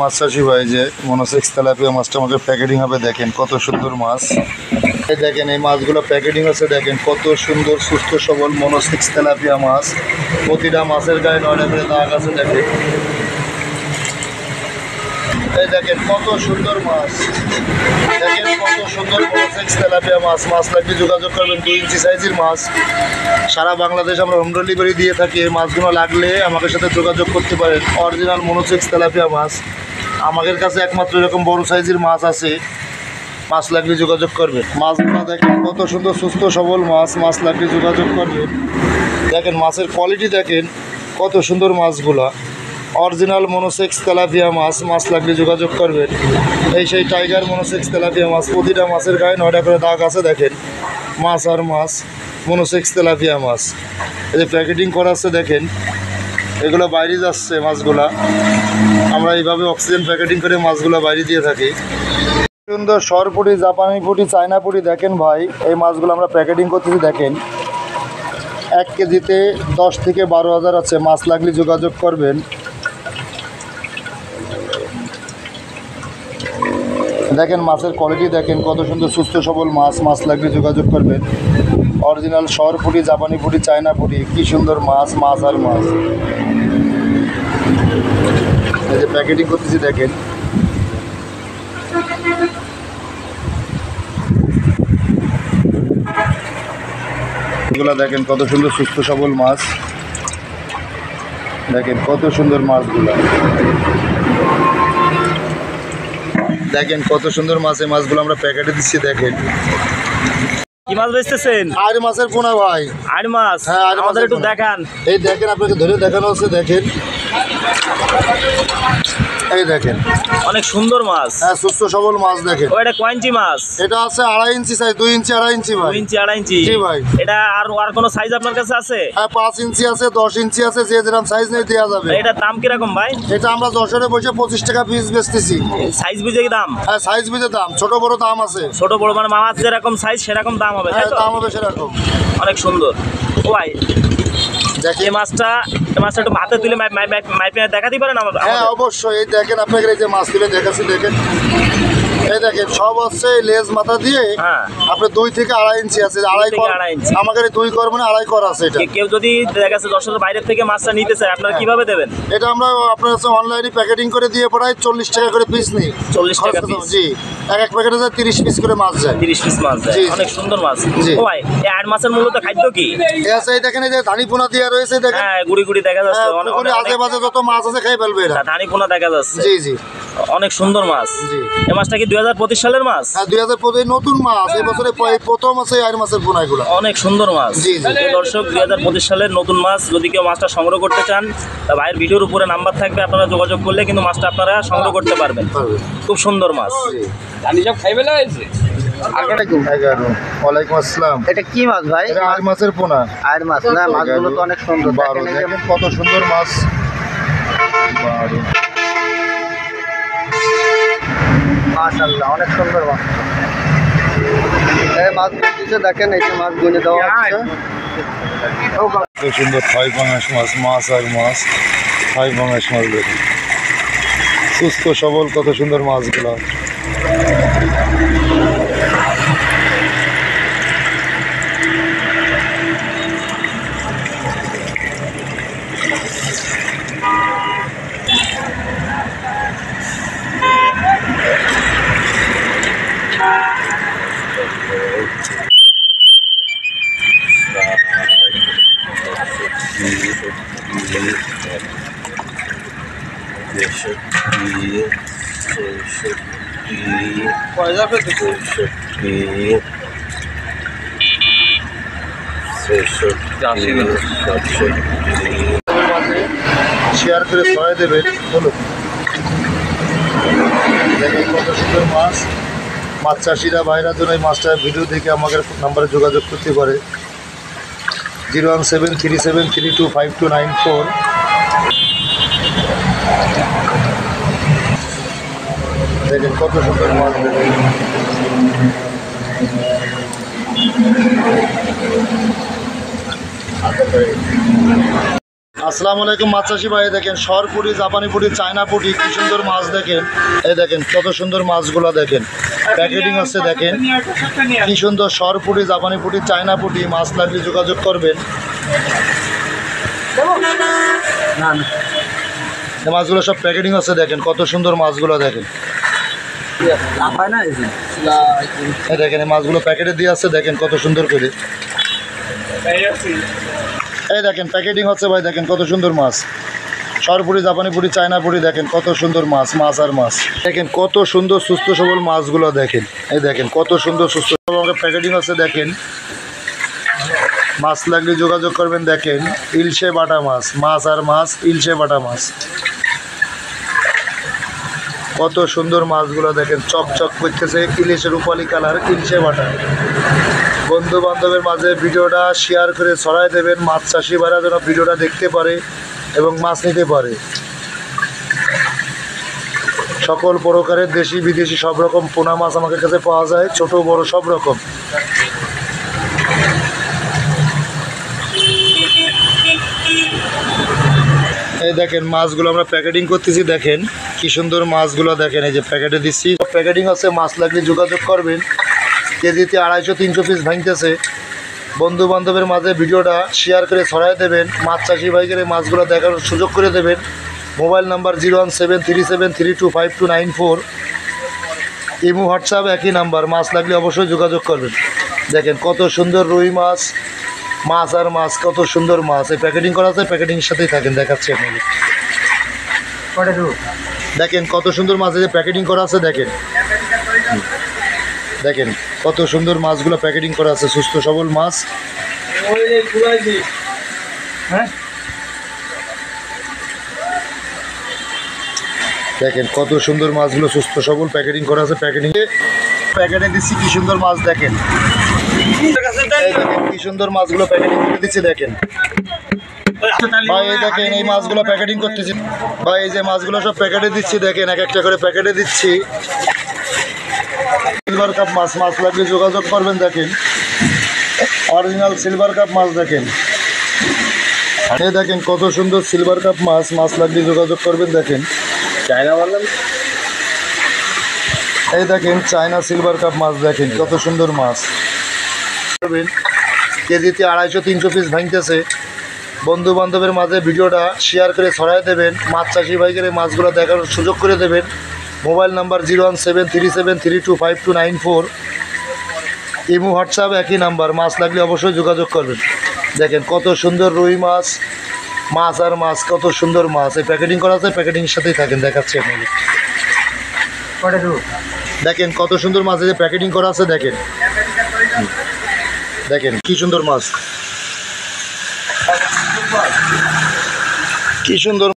মাছ চাষি ভাই যে মনোসেক্স তেলাপিয়া মাছটা আমাকে প্যাকেটিং হবে, দেখেন কত সুন্দর মাছ। এই দেখেন এই মাছগুলো প্যাকেটিং হচ্ছে, দেখেন কত সুন্দর সুস্থ সবল মনোসেক্স তেলাপিয়া মাছ। প্রতিটা মাছের গায়ে 9টা করে দাগ আছে, দেখেন। এই দেখেন কত সুন্দর মাছ, দেখেন কত সুন্দর মনোসেক্স তেলাপিয়া মাছ। মাছ লাগলে যোগাযোগ করবেন, 2 ইঞ্চি সাইজের মাছ। সারা বাংলাদেশ আমরা হোম ডেলিভারি দিয়ে থাকি। এই মাছগুলো লাগলে আমাদের সাথে যোগাযোগ করতে পারেন। অরিজিনাল মনোসেক্স তেলাপিয়া মাছ আমাদের কাছে একমাত্র এরকম বড় সাইজের মাছ আছে। মাছ লাগলে যোগাযোগ করবেন। মাছগুলো দেখেন কত সুন্দর সুস্থ সবল মাছ। মাছ লাগলে যোগাযোগ করবেন। দেখেন মাছের কোয়ালিটি দেখেন কত সুন্দর মাছগুলা। অরিজিনাল মনোসেক্স তেলাপিয়া মাছ। মাছ লাগলে যোগাযোগ করবেন। এই সেই টাইগার মনোসেক্স তেলাপিয়া মাছ। প্রতিটা মাছের গায়ে 9টা করে দাগ আছে, দেখেন। মাছ আর মাছ, মনোসেক্স তেলাপিয়া মাছ। এই যে প্যাকেটিং করা আছে, দেখেন। এগুলো বাইরে যাচ্ছে মাছগুলা। আমরা এইভাবে অক্সিজেন প্যাকেটিং করে মাছগুলো বাইরে দিয়ে থাকি। সুন্দর সরপুটি, জাপানি পুটি, চায়না পুটি, দেখেন ভাই এই মাছগুলো আমরা প্যাকেটিং করতেছি। দেখেন 1 কেজিতে 10 থেকে 12,000 আছে। মাছ লাগলে যোগাযোগ করবেন। দেখেন মাছের কোয়ালিটি দেখেন কত সুন্দর সুস্থ সবল মাছ। মাছ লাগলে যোগাযোগ করবেন। অরিজিনাল সরপুটি, জাপানি পুটি, চায়না পুটি, কি সুন্দর মাছ। মাছ আর মাছ। এই যে প্যাকেটিং করতেছি, দেখেন। এগুলো দেখেন কত সুন্দর সুস্থ সবল মাছ। দেখেন কত সুন্দর মাছগুলো। দেখেন কত সুন্দর মাছ। এই মাছগুলো আমরা প্যাকেটে দিচ্ছি। দেখেন কি মাছ বেচতেছেন? আর মাছের পোনা ভাই। আর মাছ? হ্যাঁ, আর আমাদের মাছের একটু পোনা। দেখান। এই দেখেন, আপনাকে ধরে দেখানো হচ্ছে, দেখেন। এই দেখেন অনেক সুন্দর মাছ। হ্যাঁ, সুস্থ সবল মাছ। দেখেন ওটা কয় ইঞ্চি মাছ? এটা আছে 2.5 ইঞ্চি সাইজ, 2 ইঞ্চি 2.5 ইঞ্চি ভাই। 2 ইঞ্চি 2.5 ইঞ্চি। জি ভাই। এটা আর কোনো সাইজ আপনার কাছে আছে? হ্যাঁ, 5 ইঞ্চি আছে, 10 ইঞ্চি আছে, যে যেরকম সাইজ নেই দেওয়া যাবে। এটার দাম কিরকম ভাই? এটা আমরা 10-এ বসে 25 টাকা পিস বেচতেছি। সাইজ বুঝে কি দাম? হ্যাঁ, সাইজ বুঝে দাম। ছোট বড় দাম আছে। ছোট বড় মানে মাছ যেরকম সাইজ সেরকম দাম হবে, তাই হ্যাঁ, তো? দাম হবে সেরকম। অনেক সুন্দর। ও ভাই, দেখেন এই মাছটা একটু হাতে তুলে মাইপে দেখাতে পারেন আমার? হ্যাঁ, অবশ্যই। এই দেখেন আপনাকে এই যে মাছ তুলে দেখাচ্ছি, দেখেন। এই দেখেন সব হচ্ছে লেজ মাথা দিয়ে। হ্যাঁ, আপনার 2 থেকে 2.5 ইঞ্চি আছে। 2.5 থেকে 2.5 ইঞ্চি। আমাদের 2 কর মানে 2.5 কর আছে। এটা কেউ যদি দেখা গেছে দর্শকের বাইরের থেকে মাছটা নিতে চায়, আপনারা কিভাবে দেবেন? এটা আমরা আপনার হচ্ছে অনলাইনে প্যাকেটিং করে দিয়ে পড়াই। 40 টাকা করে পিস নিই। 40 টাকা পিস? জি। এক প্যাকেটে যায় 30 পিস করে মাছ যায়। 30 পিস মাছ যায়। জি। অনেক সুন্দর মাছ। জি। ও ভাই, এই আর মাছের মূলত খাদ্য কি? এই দেখেন এই যে ধানি পোনা দিয়ে রয়েছে, দেখেন। হ্যাঁ, গুড়ি গুড়ি দেখা যাচ্ছে। পুকুরে আশেপাশে যত মাছ আছে খেয়ে ফেলবে এরা। ধানি পোনা দেখা যাচ্ছে। জি জি। অনেক সুন্দর মাছ। জি। এই মাছটা কি 2025 সালের মাছ? হ্যাঁ, 2025 নতুন মাছ। এই বছরে প্রথম আছে আর মাছের পোনা এগুলো। অনেক সুন্দর মাছ। জি, জি। প্রিয় দর্শক, 2025 সালের নতুন মাছ। যদি কেউ মাছটা সংগ্রহ করতে চান, তা ভাইয়ের ভিডিওর উপরে নাম্বার থাকবে, আপনারা যোগাযোগ করলে কিন্তু মাছটা আপনারা সংগ্রহ করতে পারবেন। খুব সুন্দর মাছ। ওয়ালাইকুম আসসালাম। এটা কি মাছ ভাই? এটা আর মাছের পোনা। আর মাছ না? মাছগুলো তো অনেক সুন্দর। দেখেন কত সুন্দর মাছ। মাশাআল্লাহ, অনেক সুন্দর মাছ। এই মাছ দিচ্ছে, দেখেন এই যে মাছ গুনে দেওয়া হচ্ছে। কত সুন্দর থাই পাঙাশ মাছ। মাছ আর মাছ, থাই পাঙাশ মাছ। দেখেন সুস্থ সবল কত সুন্দর মাছগুলো। শেয়ার করে ছড়াই দেবেন। বলুন, দেখেন কত সুন্দর মাছ। মাছ চাষিরা ভাইরা জন্য এই মাছটা ভিডিও দেখে আমাদের নাম্বারে যোগাযোগ করতে পারে। 01737325294। দেখেন কত সুন্দর মাছ। দেখেন আসসালামু আলাইকুম মাছ চাষি ভাই, দেখেন সরপুরি, জাপানি পুরি, চায়না পুরি, কি সুন্দর মাছ দেখেন। এই দেখেন কত সুন্দর মাছগুলো দেখেন, প্যাকেটিং হচ্ছে দেখেন কি সুন্দর। সরপুরি, জাপানি পুরি, চায়না পুরি, মাছ লাগলে যোগাযোগ করবেন। এই মাছগুলো সব প্যাকেটিং হচ্ছে দেখেন, কত সুন্দর মাছগুলো দেখেন। এই দেখেন এই মাছগুলো প্যাকেটে দিয়ে আছে দেখেন কত সুন্দর করে। এই দেখেন প্যাকেটিং হচ্ছে ভাই, দেখেন কত সুন্দর মাছ। সরপুরি, জাপানি পুরি, চায়না পুরি, দেখেন কত সুন্দর মাছ, মাছ আর মাছ। দেখেন কত সুন্দর সুস্থ সবল মাছগুলো দেখেন। এই দেখেন কত সুন্দর সুস্থ সবল প্যাকেটিং হচ্ছে দেখেন। মাছ লাগলে যোগাযোগ করবেন। দেখেন ইলশে বাটা মাছ, মাছ আর মাছ, ইলশে বাটা মাছ। কত সুন্দর মাছগুলো দেখেন, চকচক করতেছে, ইলিশের রূপালি কালার, ইলশে বাটা। বন্ধু বান্ধবের মাঝে ভিডিওটা শেয়ার করে ছড়াই দেবেন, মাছ চাষি ভাইরা যেন ভিডিওটা দেখতে পারে এবং মাছ নিতে পারে। সকল প্রকারের দেশি বিদেশি সব রকম পোনা মাছ আমাদের কাছে পাওয়া যায়, ছোট বড় সব রকম। এই দেখেন মাছগুলো আমরা প্যাকেটিং করতেছি, দেখেন কি সুন্দর মাছগুলো দেখেন। এই যে প্যাকেটে দিচ্ছি, প্যাকেটিং হচ্ছে, মাছ লাগলে যোগাযোগ করবেন। কেজিতে 250-300 পিস ভাঙতেছে। বন্ধু বান্ধবের মাঝে ভিডিওটা শেয়ার করে ছড়াই দেবেন, মাছ চাষি ভাইকে এই মাছগুলো দেখার সুযোগ করে দেবেন। Mobile number 01737325294। ইমো হোয়াটসঅ্যাপ একই নাম্বার, মাছ লাগলে অবশ্যই যোগাযোগ করবেন। দেখেন কত সুন্দর রুই মাছ, মাছ আর মাছ, কত সুন্দর মাছ। এই প্যাকেটিং করা আছে, প্যাকেটিংয়ের সাথেই থাকেন, দেখাচ্ছি আপনাকে। দেখেন কত সুন্দর মাছ, এই যে প্যাকেটিং করা আছে দেখেন। দেখেন কত সুন্দর মাছগুলো প্যাকেটিং করা আছে, সুস্থ সবল মাছ। দেখেন কত সুন্দর মাছগুলো সুস্থ সবল প্যাকেটিং করা আছে। প্যাকেটে দিচ্ছি কি সুন্দর মাছ দেখেন। এই দেখেন কি সুন্দর মাছগুলো প্যাকেটিং করে দিচ্ছি দেখেন ভাই। এই দেখেন এই মাছগুলো প্যাকেটিং করতেছি ভাই, এই যে মাছগুলো সব প্যাকেটে দিচ্ছি দেখেন, এক একটা করে প্যাকেটে দিচ্ছি। সিলভার কাপ মাছ, মাছ লাগলে যোগাযোগ করবেন। দেখেন অরিজিনাল সিলভার কাপ মাছ দেখেন। এই দেখেন কত সুন্দর সিলভার কাপ মাছ, মাছ লাগলে যোগাযোগ করবেন। দেখেন চায়না বললাম, এই দেখেন চায়না সিলভার কাপ মাছ দেখেন কত সুন্দর মাছ। কেজিতে 250-300 পিস ভাঙতেছে। বন্ধু বান্ধবের মাঝে ভিডিওটা শেয়ার করে ছড়াই দেবেন, মাছ চাষি ভাইকে এই মাছগুলো দেখার সুযোগ করে দেবেন। Mobile number 01737325294। ইমো হোয়াটসঅ্যাপ একই নাম্বার, মাছ লাগলে অবশ্যই যোগাযোগ করবেন। দেখেন কত সুন্দর রুই মাছ, মাছ আর মাছ, কত সুন্দর মাছ। এই প্যাকেটিং করা আছে, প্যাকেটিংয়ের সাথেই থাকেন, দেখাচ্ছি আপনাকে। দেখেন কত সুন্দর মাছ, এই যে প্যাকেটিং করা আছে দেখেন। দেখেন কি সুন্দর মাছ, কি সুন্দর।